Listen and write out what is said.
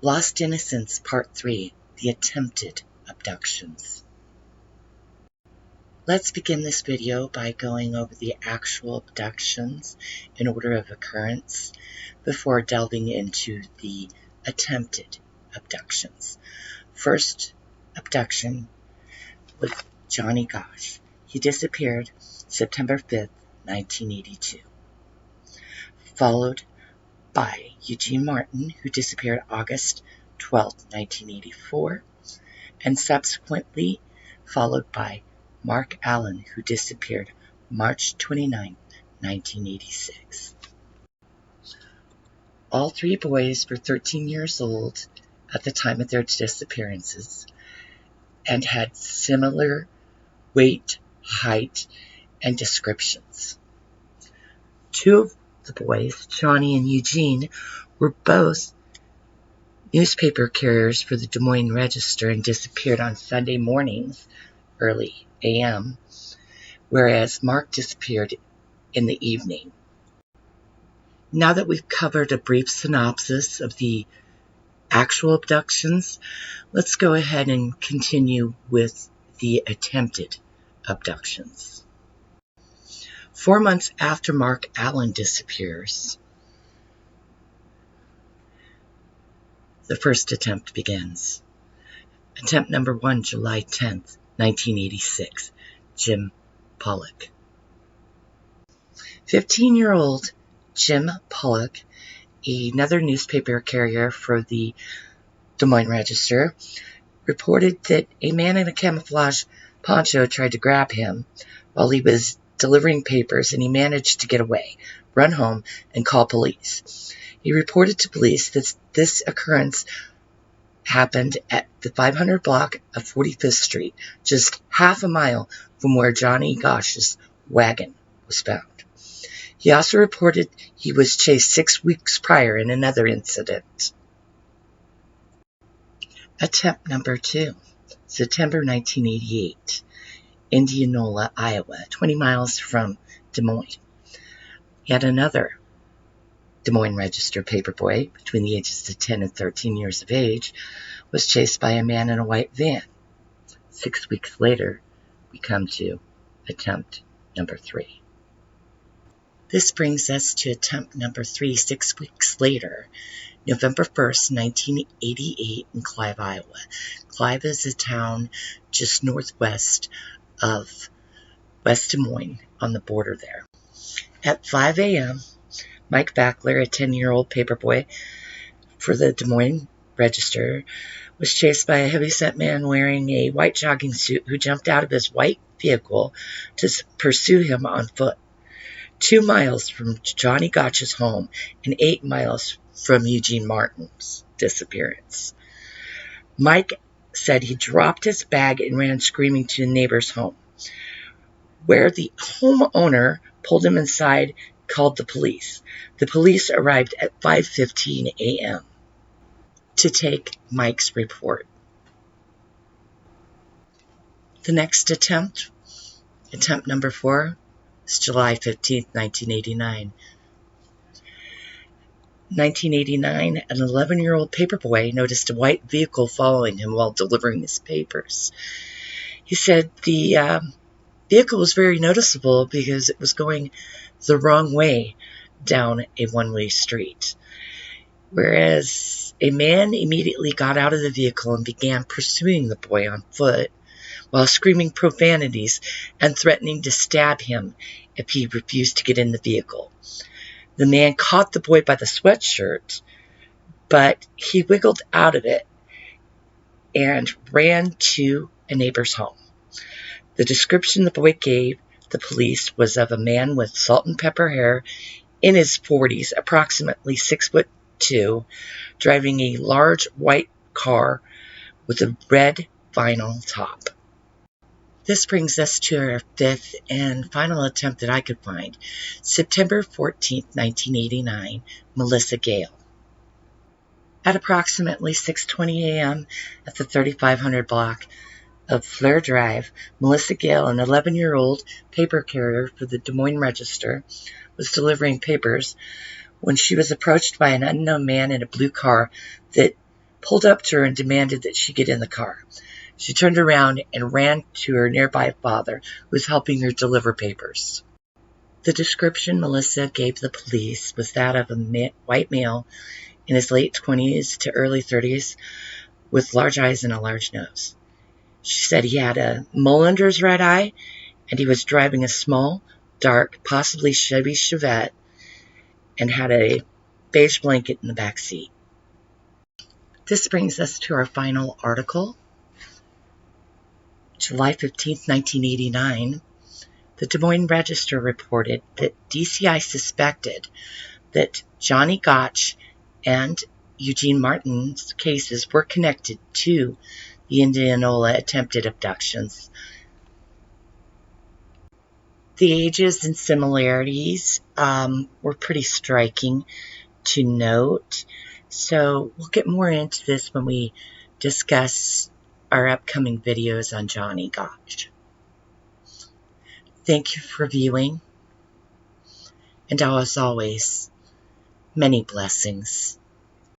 Lost Innocence Part 3, The Attempted Abductions. Let's begin this video by going over the actual abductions in order of occurrence before delving into the attempted abductions. First abduction was Johnny Gosch. He disappeared September 5th, 1982. Followed by Eugene Martin, who disappeared August 12th, 1984, and subsequently followed by Mark Allen, who disappeared March 29, 1986. All three boys were 13 years old at the time of their disappearances and had similar weight, height, and descriptions. Two of the boys, Johnny and Eugene, were both newspaper carriers for the Des Moines Register and disappeared on Sunday mornings, early a.m., whereas Mark disappeared in the evening. Now that we've covered a brief synopsis of the actual abductions, let's go ahead and continue with the attempted abductions. 4 months after Mark Allen disappears, the first attempt begins. Attempt number 1, July 10th, 1986, Jim Pollock. 15-year-old Jim Pollock, another newspaper carrier for the Des Moines Register, reported that a man in a camouflage poncho tried to grab him while he was delivering papers, and he managed to get away, run home, and call police. He reported to police that this occurrence happened at the 500 block of 45th Street, just half a mile from where Johnny Gosch's wagon was found. He also reported he was chased 6 weeks prior in another incident. Attempt number 2, September 1988, Indianola, Iowa, 20 miles from Des Moines. Yet another Des Moines Register paperboy between the ages of 10 and 13 years of age was chased by a man in a white van. 6 weeks later, we come to attempt number 3. This brings us to attempt number 3, 6 weeks later, November 1st, 1988, in Clive, Iowa. Clive is a town just northwest of West Des Moines on the border there. At 5 a.m., Mike Backler, a 10-year-old paperboy for the Des Moines Register, was chased by a heavyset man wearing a white jogging suit who jumped out of his white vehicle to pursue him on foot. 2 miles from Johnny Gosch's home and 8 miles from Eugene Martin's disappearance. Mike said he dropped his bag and ran screaming to a neighbor's home, where the homeowner pulled him inside, called the police. The police arrived at 5:15 a.m. to take Mike's report. The next attempt number 4, is July 15th, 1989. 1989, an 11-year-old paperboy noticed a white vehicle following him while delivering his papers. He said the vehicle was very noticeable because it was going the wrong way down a one-way street, whereas a man immediately got out of the vehicle and began pursuing the boy on foot while screaming profanities and threatening to stab him if he refused to get in the vehicle. The man caught the boy by the sweatshirt, but he wiggled out of it and ran to a neighbor's home. The description the boy gave the police was of a man with salt and pepper hair, in his 40s, approximately 6'2", driving a large white car with a red vinyl top. This brings us to our 5th and final attempt that I could find. September 14th, 1989, Melissa Gale. At approximately 6:20 a.m. at the 3500 block of Fleur Drive, Melissa Gale, an 11-year-old paper carrier for the Des Moines Register, was delivering papers when she was approached by an unknown man in a blue car that pulled up to her and demanded that she get in the car. She turned around and ran to her nearby father, who was helping her deliver papers. The description Melissa gave the police was that of a white male in his late 20s to early 30s with large eyes and a large nose. She said he had a mole under his right eye, and he was driving a small, dark, possibly Chevy Chevette, and had a beige blanket in the back seat. This brings us to our final article. July 15, 1989, the Des Moines Register reported that DCI suspected that Johnny Gotch and Eugene Martin's cases were connected to the Indianola attempted abductions. The ages and similarities were pretty striking to note. So we'll get more into this when we discuss our upcoming videos on Johnny Gotch. Thank you for viewing, and as always, many blessings.